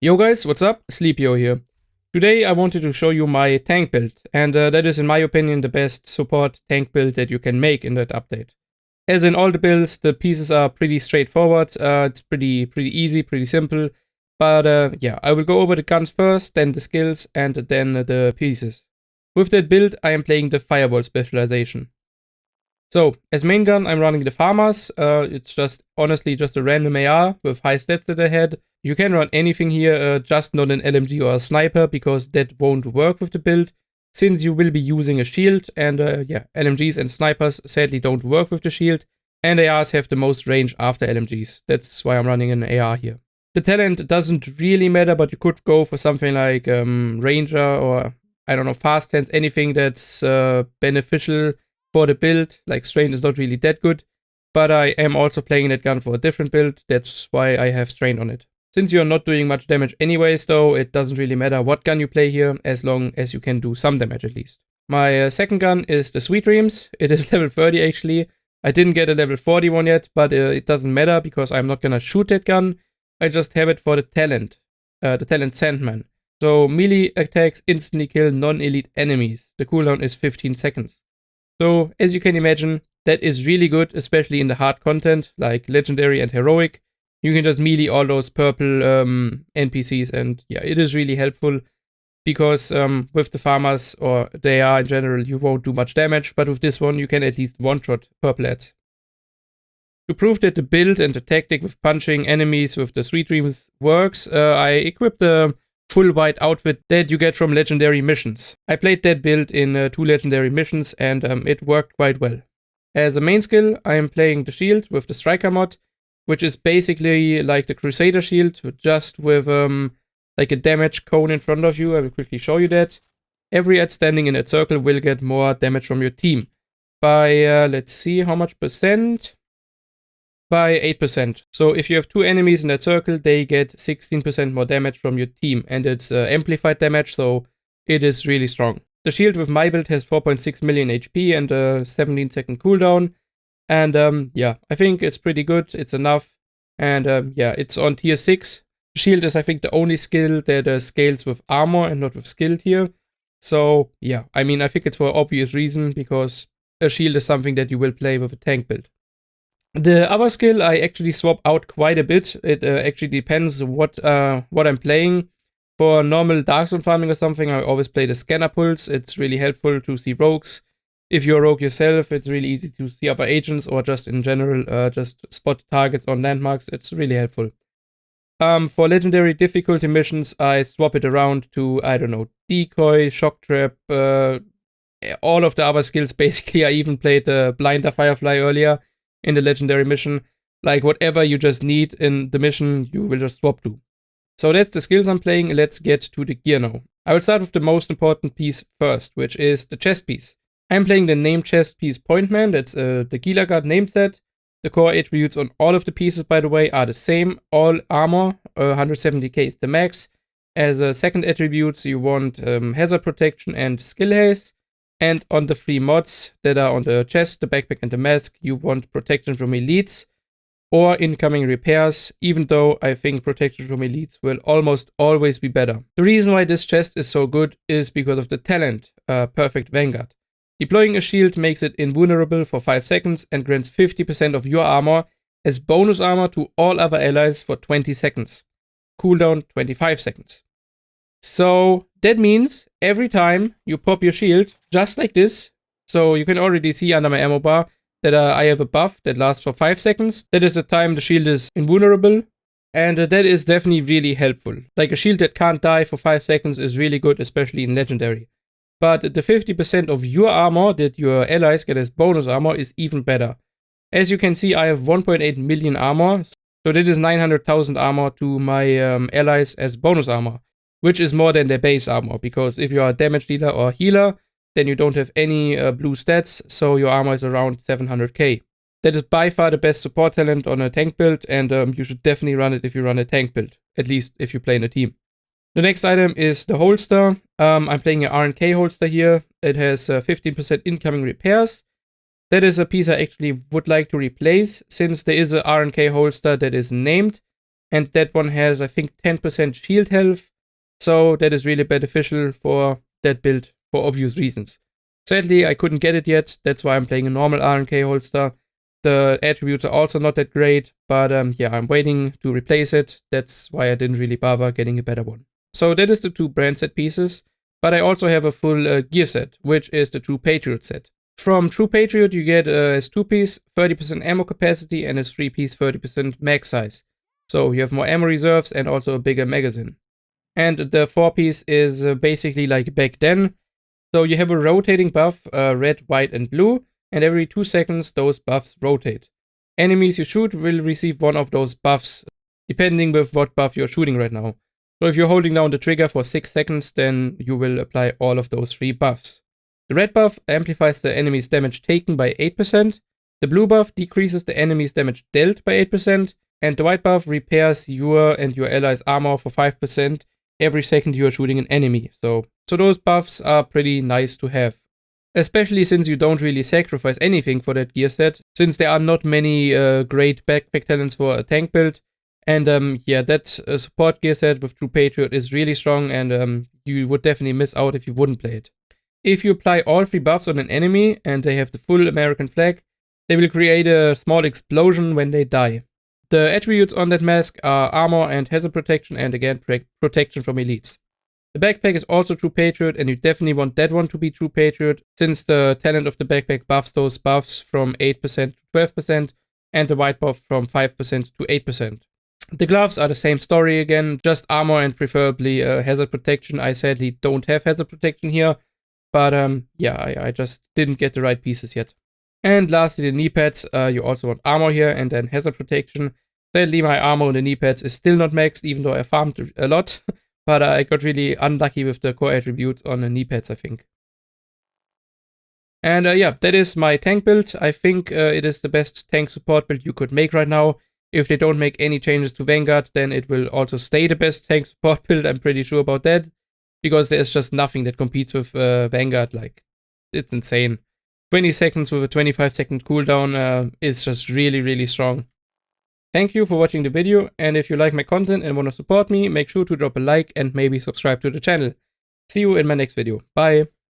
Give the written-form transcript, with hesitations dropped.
Yo guys, what's up? Sleepyo here. Today I wanted to show you my tank build, and that is in my opinion the best support tank build that you can make in that update. As in all the builds, the pieces are pretty straightforward, it's pretty easy, pretty simple, but yeah, I will go over the guns first, then the skills, and then the pieces. With that build, I am playing the Firewall specialization. So, as main gun, I'm running the Farmers. It's just, honestly, just a random AR with high stats that I had. You can run anything here, just not an LMG or a sniper, because that won't work with the build, since you will be using a shield, and yeah, LMGs and snipers sadly don't work with the shield, and ARs have the most range after LMGs. That's why I'm running an AR here. The talent doesn't really matter, but you could go for something like Ranger or, I don't know, Fast Hands, anything that's beneficial for the build. Like Strain is not really that good, but I am also playing that gun for a different build. That's why I have Strain on it. Since you're not doing much damage anyways though, it doesn't really matter what gun you play here, as long as you can do some damage at least. My second gun is the Sweet Dreams. It is level 30 actually. I didn't get a level 40 one yet, but it doesn't matter because I'm not gonna shoot that gun. I just have it for the talent Sandman. So melee attacks instantly kill non-elite enemies. The cooldown is 15 seconds. So, as you can imagine, that is really good, especially in the hard content, like Legendary and Heroic. You can just melee all those purple NPCs, and yeah, it is really helpful, because with the Farmers, or the AR in general, you won't do much damage, but with this one, you can at least one-shot purple ads. To prove that the build and the tactic with punching enemies with the Sweet Dreams works, I equipped the full white outfit that you get from legendary missions. I played that build in 2 legendary missions, and it worked quite well. As a main skill, I am playing the shield with the striker mod, which is basically like the Crusader shield, just with like a damage cone in front of you. I will quickly show you that. Every ad standing in that circle will get more damage from your team. By, let's see how much percent? By 8%. So if you have 2 enemies in that circle, they get 16% more damage from your team, and it's amplified damage, so it is really strong. The shield with my build has 4.6 million HP and a 17-second cooldown, and yeah, I think it's pretty good, it's enough, and yeah, it's on tier 6. The shield is, I think, the only skill that scales with armor and not with skill tier, so yeah, I mean, I think it's for an obvious reason, because a shield is something that you will play with a tank build. The other skill I actually swap out quite a bit. It actually depends what I'm playing. For normal Dark Zone farming or something, I always play the Scanner Pulse. It's really helpful to see rogues. If you're a rogue yourself, it's really easy to see other agents, or just in general, just spot targets on landmarks. It's really helpful. For legendary difficulty missions, I swap it around to, I don't know, Decoy, Shock Trap, all of the other skills basically. I even played the Blinder Firefly earlier in the legendary mission. Like, whatever you just need in the mission, you will just swap to. So that's the skills I'm playing. Let's get to the gear now. I will start with the most important piece first, which is the chest piece. I'm playing the name chest piece Pointman. That's the Gila Guard name set. The core attributes on all of the pieces, by the way, are the same. All armor, 170k is the max. As a second attributes, you want hazard protection and skill haste. And on the 3 mods that are on the chest, the backpack, and the mask, you want protection from elites or incoming repairs, even though I think protection from elites will almost always be better. The reason why this chest is so good is because of the talent, Perfect Vanguard. Deploying a shield makes it invulnerable for 5 seconds and grants 50% of your armor as bonus armor to all other allies for 20 seconds. Cooldown 25 seconds. So that means every time you pop your shield, just like this, so you can already see under my ammo bar that I have a buff that lasts for 5 seconds. That is the time the shield is invulnerable, and that is definitely really helpful. Like, a shield that can't die for 5 seconds is really good, especially in Legendary. But the 50% of your armor that your allies get as bonus armor is even better. As you can see, I have 1.8 million armor, so that is 900,000 armor to my allies as bonus armor, which is more than their base armor, because if you are a damage dealer or healer, then you don't have any blue stats, so your armor is around 700k. That is by far the best support talent on a tank build, and you should definitely run it if you run a tank build, at least if you play in a team. The next item is the holster. I'm playing an RNK holster here. It has 15% incoming repairs. That is a piece I actually would like to replace, since there is a RNK holster that is named, and that one has, I think, 10% shield health, so that is really beneficial for that build for obvious reasons. Sadly, I couldn't get it yet, that's why I'm playing a normal RNK holster. The attributes are also not that great, but yeah, I'm waiting to replace it. That's why I didn't really bother getting a better one. So that is the 2 brand set pieces, but I also have a full gear set, which is the True Patriot set. From True Patriot, you get a 2-piece 30% ammo capacity and a 3-piece 30% mag size. So you have more ammo reserves and also a bigger magazine. And the 4-piece is basically like back then. So you have a rotating buff, red, white, and blue, and every 2 seconds those buffs rotate. Enemies you shoot will receive one of those buffs, depending with what buff you're shooting right now. So if you're holding down the trigger for 6 seconds, then you will apply all of those 3 buffs. The red buff amplifies the enemy's damage taken by 8%, the blue buff decreases the enemy's damage dealt by 8%, and the white buff repairs your and your allies' armor for 5% every second you are shooting an enemy. So those buffs are pretty nice to have. Especially since you don't really sacrifice anything for that gear set, since there are not many great backpack talents for a tank build. And yeah, that support gear set with True Patriot is really strong, and you would definitely miss out if you wouldn't play it. If you apply all 3 buffs on an enemy and they have the full American flag, they will create a small explosion when they die. The attributes on that mask are armor and hazard protection, and again protection from elites. The backpack is also True Patriot, and you definitely want that one to be True Patriot, since the talent of the backpack buffs those buffs from 8% to 12%, and the white buff from 5% to 8%. The gloves are the same story again, just armor and preferably hazard protection. I sadly don't have hazard protection here, but yeah, I just didn't get the right pieces yet. And lastly, the knee pads. You also want armor here and then hazard protection. Sadly, my armor on the knee pads is still not maxed, even though I farmed a lot. But I got really unlucky with the core attributes on the knee pads, I think. And yeah, that is my tank build. I think it is the best tank support build you could make right now. If they don't make any changes to Vanguard, then it will also stay the best tank support build. I'm pretty sure about that. Because there's just nothing that competes with Vanguard. Like, it's insane. 20 seconds with a 25-second cooldown is just really, really strong. Thank you for watching the video, and if you like my content and want to support me, make sure to drop a like and maybe subscribe to the channel. See you in my next video. Bye!